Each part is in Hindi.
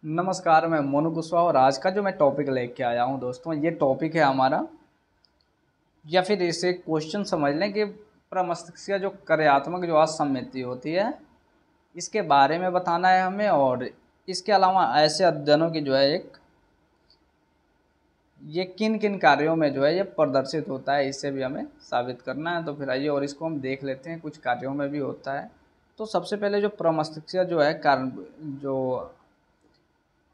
नमस्कार, मैं मोनू कुशवाहा और आज का जो मैं टॉपिक लेके आया हूँ दोस्तों, ये टॉपिक है हमारा, या फिर इसे क्वेश्चन समझ लें कि प्रमस्तिष्क जो कार्यात्मक जो असम्मिति होती है, इसके बारे में बताना है हमें। और इसके अलावा ऐसे अध्ययनों की जो है ये किन किन कार्यों में जो है ये प्रदर्शित होता है, इससे भी हमें साबित करना है। तो फिर आइए और इसको हम देख लेते हैं, कुछ कार्यों में भी होता है। तो सबसे पहले जो प्रमस्तिष्क जो है कारण जो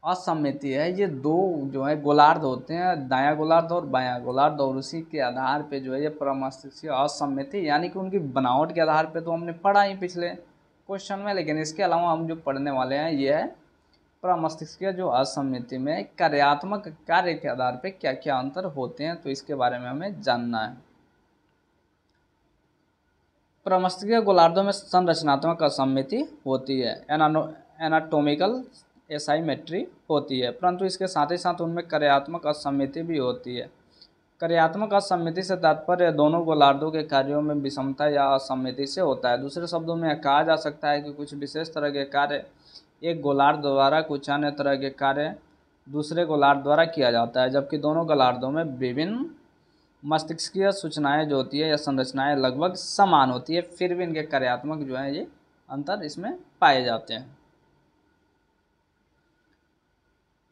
असम्मिति है, ये दो जो है गोलार्ध होते हैं, दायां गोलार्ध और बायां गोलार्ध, और उसी के आधार पे जो है ये प्रमस्तिष्क असम्मिति यानी कि उनकी बनावट के आधार पे तो हमने पढ़ा ही पिछले क्वेश्चन में, लेकिन इसके अलावा हम जो पढ़ने वाले हैं ये है प्रमस्तिष्क जो असम्मिति में कार्यात्मक कार्य के आधार पे क्या क्या अंतर होते हैं, तो इसके बारे में हमें जानना है। प्रमस्तिष्क गोलार्धों में संरचनात्मक असम्मिति होती है, एनाटोमिकल एसाइमेट्री होती है, परंतु इसके साथ ही साथ उनमें कार्यात्मक असम्मिति भी होती है। कार्यात्मक असम्मिति से तात्पर्य दोनों गोलार्धों के कार्यों में विषमता या असम्मिति से होता है। दूसरे शब्दों में कहा जा सकता है कि कुछ विशेष तरह के कार्य एक गोलार्ध द्वारा कुछ अन्य तरह के कार्य दूसरे गोलार्ध द्वारा किया जाता है, जबकि दोनों गोलार्धों में विभिन्न मस्तिष्कीय सूचनाएं जो होती है या संरचनाएं लगभग समान होती है, फिर भी इनके कार्यात्मक जो है ये अंतर इसमें पाए जाते हैं।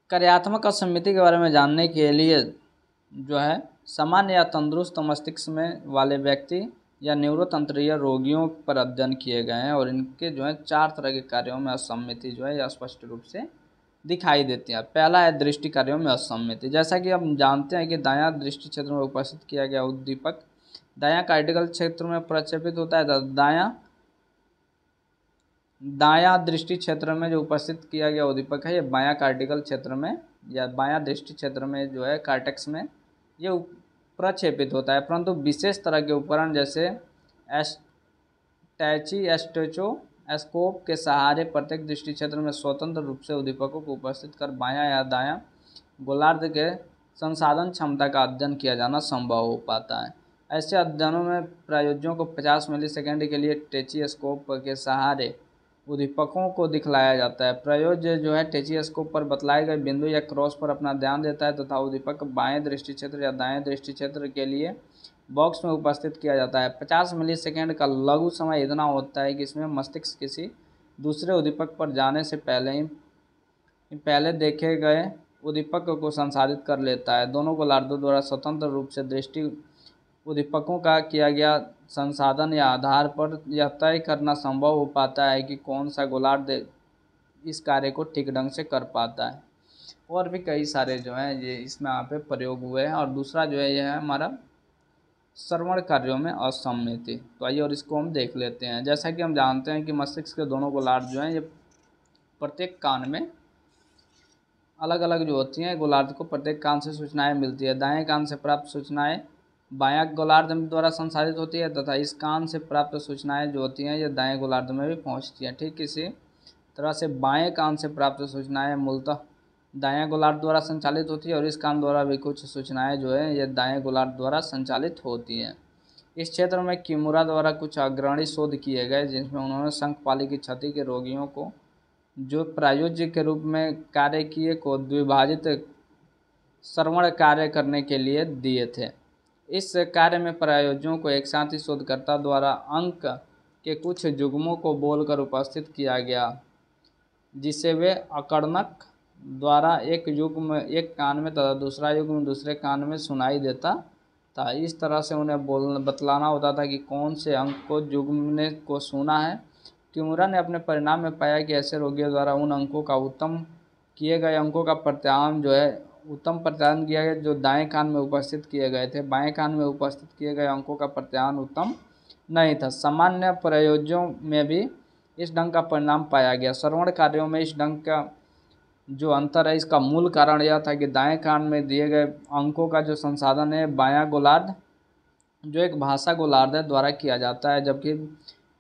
कार्यात्मक असम्मिति के बारे में जानने के लिए जो है सामान्य या तंदुरुस्त मस्तिष्क में वाले व्यक्ति या न्यूरोतंत्रीय रोगियों पर अध्ययन किए गए हैं, और इनके जो है 4 तरह के कार्यों में असम्मिति जो है यह स्पष्ट रूप से दिखाई देती है। पहला है दृष्टि कार्यों में असम्मिति। जैसा कि हम जानते हैं कि दायां दृष्टि क्षेत्र में उपस्थित किया गया उद्दीपक दायां कार्टिकल क्षेत्र में प्रक्षेपित होता है। दायां दृष्टि क्षेत्र में जो उपस्थित किया गया उद्दीपक है ये बायां कार्टिकल क्षेत्र में या बायां दृष्टि क्षेत्र में जो है कार्टेक्स में ये प्रक्षेपित होता है, परंतु विशेष तरह के उपकरण जैसे टैची एस्टेचोस्कोप के सहारे प्रत्येक दृष्टि क्षेत्र में स्वतंत्र रूप से उद्दीपकों को उपस्थित कर बायां या दायां गोलार्ध के संसाधन क्षमता का अध्ययन किया जाना संभव हो पाता है। ऐसे अध्ययनों में प्रायोजकों को 50 मिलीसेकेंड के लिए टेचीस्कोप के सहारे उद्दीपकों को दिखलाया जाता है। प्रयोज्य जो है टेचीस्कोप पर बतलाए गए बिंदु या क्रॉस पर अपना ध्यान देता है तथा उद्दीपक बाएं दृष्टि क्षेत्र या दाएं दृष्टि क्षेत्र के लिए बॉक्स में उपस्थित किया जाता है। 50 मिलीसेकेंड का लघु समय इतना होता है कि इसमें मस्तिष्क किसी दूसरे उद्दीपक पर जाने से पहले देखे गए उद्दीपक को संसाधित कर लेता है। दोनों गोलार्धों द्वारा स्वतंत्र रूप से दृष्टि उद्दीपकों का किया गया संसाधन या आधार पर यह तय करना संभव हो पाता है कि कौन सा गोलार्ध इस कार्य को ठीक ढंग से कर पाता है। और भी कई सारे जो हैं ये इसमें यहाँ पे प्रयोग हुए हैं। और दूसरा जो है यह है हमारा श्रवण कार्यों में असम्मिति। तो आइए और इसको हम देख लेते हैं। जैसा कि हम जानते हैं कि मस्तिष्क के दोनों गोलार्ध जो हैं ये प्रत्येक कान में अलग अलग जो होती हैं, गोलार्ध को प्रत्येक कान से सूचनाएं मिलती है। दाएं कान से प्राप्त सूचनाएं बायां गोलार्ध द्वारा संसाधित होती है तथा इस कान से प्राप्त सूचनाएं जो होती हैं ये दाएं गोलार्ध में भी पहुंचती हैं। ठीक इसी तरह से बाएं कान से प्राप्त सूचनाएं मूलतः दायां गोलार्ध द्वारा संचालित होती है, और इस कान द्वारा भी कुछ सूचनाएं जो है ये दाएं गोलार्ध द्वारा संचालित होती हैं। इस क्षेत्र में किमुरा द्वारा कुछ अग्रणी शोध किए गए, जिसमें उन्होंने शंखपाली की क्षति के रोगियों को जो प्रायोज्य के रूप में कार्य किए को द्विभाजित श्रवण कार्य करने के लिए दिए थे। इस कार्य में प्रायोजकों को एक साथ ही शोधकर्ता द्वारा अंक के कुछ युग्मों को बोलकर उपस्थित किया गया, जिसे वे अकर्णक द्वारा एक युग्म एक कान में तथा दूसरा युग्म दूसरे कान में सुनाई देता था। इस तरह से उन्हें बतलाना होता था कि कौन से अंक को युग्म ने को सुना है। किमुरा ने अपने परिणाम में पाया कि ऐसे रोगियों द्वारा उन अंकों का उत्तम किए गए अंकों का प्रत्यायन जो है उत्तम प्रत्यायन किया गया जो दाएं कान में उपस्थित किए गए थे। बाएं कान में उपस्थित किए गए अंकों का प्रत्यायन उत्तम नहीं था। सामान्य प्रयोजों में भी इस ढंग का परिणाम पाया गया। श्रवण कार्यों में इस ढंग का जो अंतर है इसका मूल कारण यह था कि दाएं कान में दिए गए अंकों का जो संसाधन है बायां गोलार्ध जो एक भाषा गोलार्ध है द्वारा किया जाता है, जबकि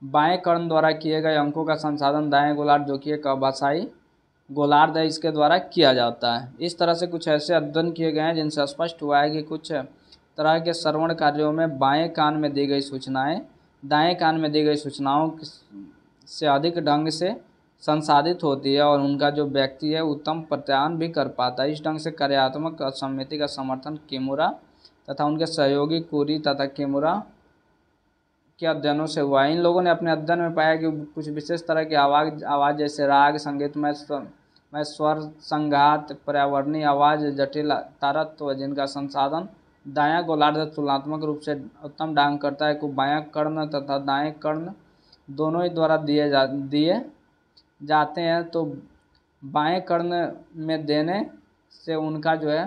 बाएं कर्ण द्वारा किए गए अंकों का संसाधन दाएं गोलार्ध जो कि एक अभाषाई गोलार्ध है इसके द्वारा किया जाता है। इस तरह से कुछ ऐसे अध्ययन किए गए हैं जिनसे स्पष्ट हुआ है कि कुछ तरह के श्रवण कार्यों में बाएं कान में दी गई सूचनाएं दाएं कान में दी गई सूचनाओं से अधिक ढंग से संसाधित होती है और उनका जो व्यक्ति है उत्तम प्रत्यायन भी कर पाता है। इस ढंग से कार्यात्मक असम्मिति का समर्थन किमुरा तथा उनके सहयोगी कुरी तथा किमुरा के अध्ययनों से हुआ। इन लोगों ने अपने अध्ययन में पाया कि कुछ विशेष तरह की आवाज़ जैसे राग, संगीतमय स्वर, संघात, पर्यावरणीय आवाज़, जटिल तारत्व जिनका संसाधन दायां गोलार्ध तुलनात्मक रूप से उत्तम ढंग करता है, को बायां कर्ण तथा दाएं कर्ण दोनों ही द्वारा दिए जाते हैं, तो बाएं कर्ण में देने से उनका जो है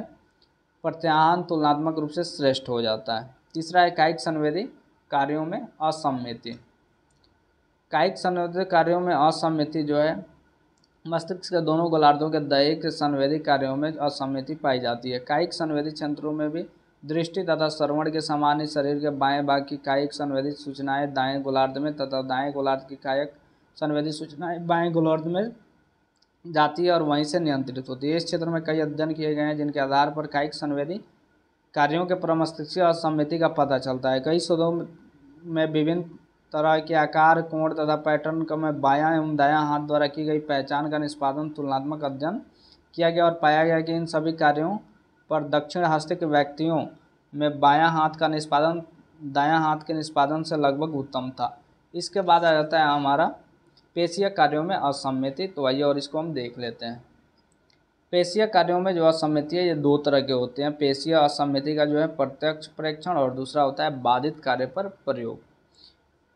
प्रत्याहन तुलनात्मक रूप से श्रेष्ठ हो जाता है। तीसरा है कायिक संवेदी कार्यों में असम्मिति। कायिक संवेदी कार्यों में असम्मिति जो है मस्तिष्क के दोनों गोलार्धों के दैहिक संवेदी कार्यों में असम्मिति पाई जाती है। कायिक संवेदी क्षेत्रों में भी दृष्टि तथा श्रवण के समान ही शरीर के बाएं भाग की कायिक संवेदी सूचनाएं दाएं गोलार्ध में तथा दाएं गोलार्ध की कायिक संवेदी सूचनाएं बाएं गोलार्ध में जाती है और वहीं से नियंत्रित होती है। इस क्षेत्र में कई अध्ययन किए गए हैं जिनके आधार पर कायिक संवेदी कार्यों के प्रमस्तिष्कीय असम्मिति का पता चलता है। कई शोधों में विभिन्न तरह के आकार, कोण तथा पैटर्न का में बायां एवं दायां हाथ द्वारा की गई पहचान का निष्पादन तुलनात्मक अध्ययन किया गया और पाया गया कि इन सभी कार्यों पर दक्षिण हस्तिक व्यक्तियों में बायां हाथ का निष्पादन दायां हाथ के निष्पादन से लगभग उत्तम था। इसके बाद आ जाता है हमारा पेशीय कार्यों में असम्मिति। तो आइए और इसको हम देख लेते हैं। पेशीय कार्यों में जो असम्मिति है ये दो तरह के होते हैं। पेशीय असम्मिति का जो है प्रत्यक्ष प्रेक्षण और दूसरा होता है बाधित कार्य पर प्रयोग।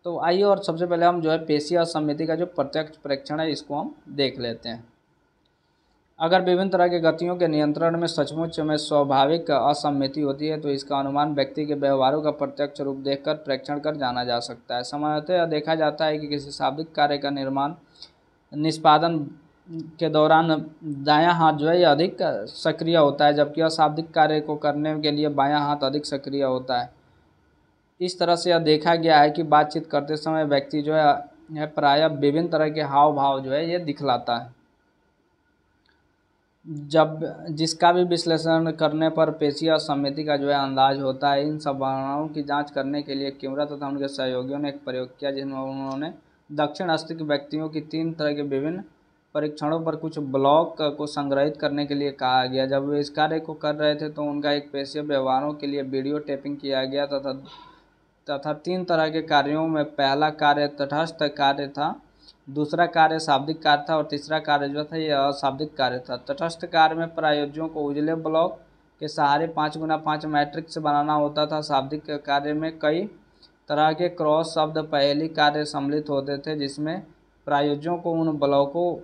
तो आइए और सबसे पहले हम जो है पेशीय असम्मिति का जो प्रत्यक्ष प्रेक्षण है इसको हम देख लेते हैं। अगर विभिन्न तरह के गतियों के नियंत्रण में सचमुच में स्वाभाविक असम्मिति होती है तो इसका अनुमान व्यक्ति के व्यवहारों का प्रत्यक्ष रूप देखकर प्रेक्षण कर जाना जा सकता है। सामान्यतः यह देखा जाता है कि किसी शाब्दिक कार्य का निष्पादन के दौरान दायां हाथ जो है यह अधिक सक्रिय होता है, जबकि अशाब्दिक कार्य को करने के लिए बायां हाथ अधिक सक्रिय होता है। इस तरह से यह देखा गया है कि बातचीत करते समय व्यक्ति जो है प्रायः विभिन्न तरह के हाव भाव जो है ये दिखलाता है, जब जिसका भी विश्लेषण करने पर पेशीय असम्मिति का जो है अंदाज होता है। इन संभावनाओं की जांच करने के लिए किमुरा तथा उनके सहयोगियों ने एक प्रयोग किया जिसमें उन्होंने दक्षिण हस्तिक व्यक्तियों की 3 तरह के विभिन्न परीक्षणों पर कुछ ब्लॉक को संग्रहित करने के लिए कहा गया। जब वे इस कार्य को कर रहे थे तो उनका एक पेशीय व्यवहारों के लिए वीडियो टेपिंग किया गया तथा 3 तरह के कार्यों में पहला कार्य तटस्थ कार्य था, दूसरा कार्य शाब्दिक कार्य था और तीसरा कार्य जो था यह अशाब्दिक कार्य था। तटस्थ कार्य में प्रायोजकों को उजले ब्लॉक के सहारे 5x5 मैट्रिक्स बनाना होता था। शाब्दिक कार्य में कई तरह के क्रॉस शब्द पहेली कार्य सम्मिलित होते थे जिसमें प्रायोजकों को उन ब्लॉकों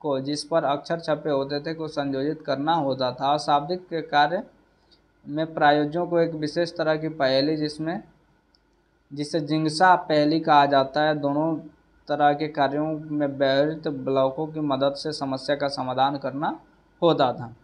को जिस पर अक्षर छपे होते थे को संयोजित करना होता था। अशाब्दिक कार्य में प्रायोजकों को एक विशेष तरह की पहेली जिसे जिंगसा पहेली कहा जाता है, दोनों तरह के कार्यों में व्यवहृत ब्लॉकों की मदद से समस्या का समाधान करना होता था।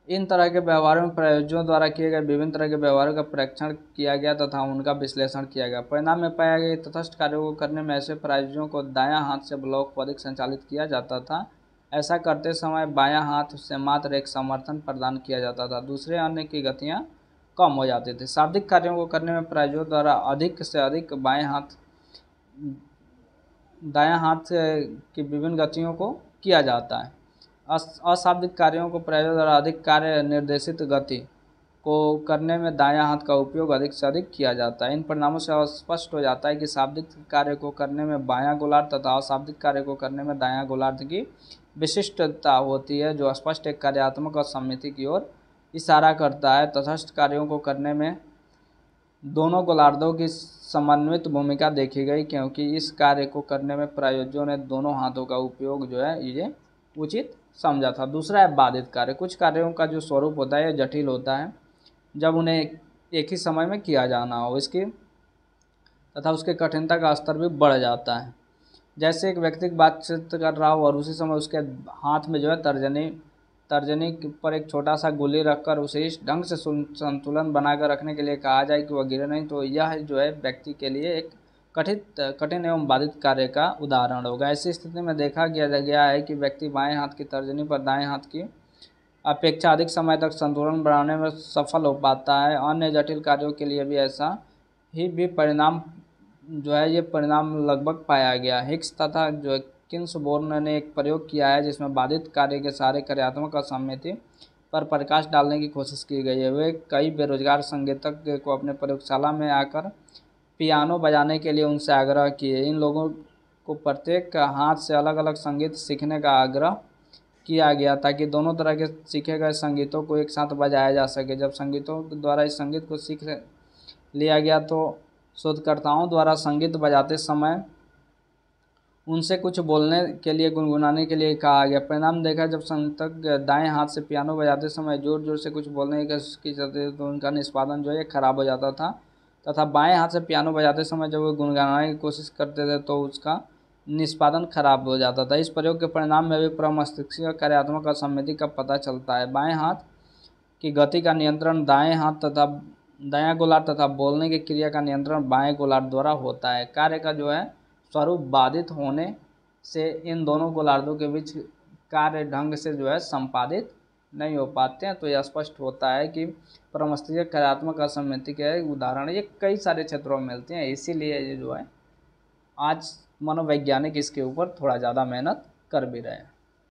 इन तरह के व्यवहारों में प्रायोजकों द्वारा किए गए विभिन्न तरह के व्यवहारों का परीक्षण किया गया तथा उनका विश्लेषण किया गया। परिणाम में पाया गया कि तटस्थ कार्यों को करने में ऐसे प्रायोजकों को दायां हाथ से ब्लॉक को अधिक संचालित किया जाता था। ऐसा करते समय बायां हाथ से मात्र एक समर्थन प्रदान किया जाता था, दूसरे अन्य की गतियाँ कम हो जाती थी। शाब्दिक कार्यों को करने में प्रायोजकों द्वारा अधिक से अधिक दायां हाथ की विभिन्न गतियों को किया जाता है। अशाब्दिक कार्यों को प्रायोजकों द्वारा अधिक कार्य निर्देशित गति को करने में दायां हाथ का उपयोग अधिक से अधिक किया जाता है। इन परिणामों से स्पष्ट हो जाता है कि शाब्दिक कार्य को करने में बायां गोलार्ध तथा अशाब्दिक कार्य को करने में दायां गोलार्ध की विशिष्टता होती है, जो स्पष्ट एक कार्यात्मक असम्मिति की ओर इशारा करता है। तटस्थ कार्यों को करने में दोनों गोलार्धों की समन्वित भूमिका देखी गई, क्योंकि इस कार्य को करने में प्रायोजकों ने दोनों हाथों का उपयोग जो है ये उचित समझा था। दूसरा है बाधित कार्य। कुछ कार्यों का जो स्वरूप होता है जटिल होता है जब उन्हें एक ही समय में किया जाना हो, इसकी तथा उसके कठिनता का स्तर भी बढ़ जाता है। जैसे एक व्यक्ति बातचीत कर रहा हो और उसी समय उसके हाथ में जो है तर्जनी पर एक छोटा सा गोली रखकर उसे इस ढंग से संतुलन बनाकर रखने के लिए कहा जाए कि वह गिरे नहीं, तो यह जो है व्यक्ति के लिए एक कठिन एवं बाधित कार्य का उदाहरण होगा। ऐसी स्थिति में देखा गया है कि व्यक्ति बाएं हाथ की तर्जनी पर दाएं हाथ की अपेक्षा अधिक समय तक संतुलन बनाने में सफल हो पाता है। अन्य जटिल कार्यों के लिए भी ऐसा ही भी परिणाम जो है ये परिणाम लगभग पाया गया। हिग्स तथा जो किन्सबोर्न ने एक प्रयोग किया है जिसमें बाधित कार्य के सारे कार्यात्मक असम्मिति पर प्रकाश डालने की कोशिश की गई है। वे कई बेरोजगार संगीतज्ञ को अपने प्रयोगशाला में आकर पियानो बजाने के लिए उनसे आग्रह किए। इन लोगों को प्रत्येक हाथ से अलग अलग संगीत सीखने का आग्रह किया गया ताकि दोनों तरह के सीखे गए संगीतों को एक साथ बजाया जा सके। जब संगीतों द्वारा इस संगीत को सीख लिया गया तो शोधकर्ताओं द्वारा संगीत बजाते समय उनसे कुछ बोलने के लिए गुनगुनाने के लिए कहा गया। परिणाम देखा, जब संगीतज्ञ दाएं हाथ से पियानो बजाते समय जोर जोर से कुछ बोलने की कोशिश करते थे तो उनका निष्पादन जो है खराब हो जाता था, तथा बाएं हाथ से पियानो बजाते समय जब वो गुनगुनाने की कोशिश करते थे तो उसका निष्पादन खराब हो जाता था। इस प्रयोग के परिणाम में भी प्रमस्तिष्क कार्यात्मक असम्मिति का पता चलता है। बाएं हाथ की गति का नियंत्रण दाएं हाथ तथा दायां गोलार्ध तथा बोलने की क्रिया का नियंत्रण बाएं गोलार्ध द्वारा होता है। कार्य का जो है स्वरूप बाधित होने से इन दोनों गोलार्धों के बीच कार्य ढंग से जो है संपादित नहीं हो पाते हैं। तो यह स्पष्ट होता है कि प्रमस्तिष्क कार्यात्मक असम्मिति के उदाहरण ये कई सारे क्षेत्रों में मिलते हैं, इसीलिए ये जो है आज मनोवैज्ञानिक इसके ऊपर थोड़ा ज़्यादा मेहनत कर भी रहे हैं।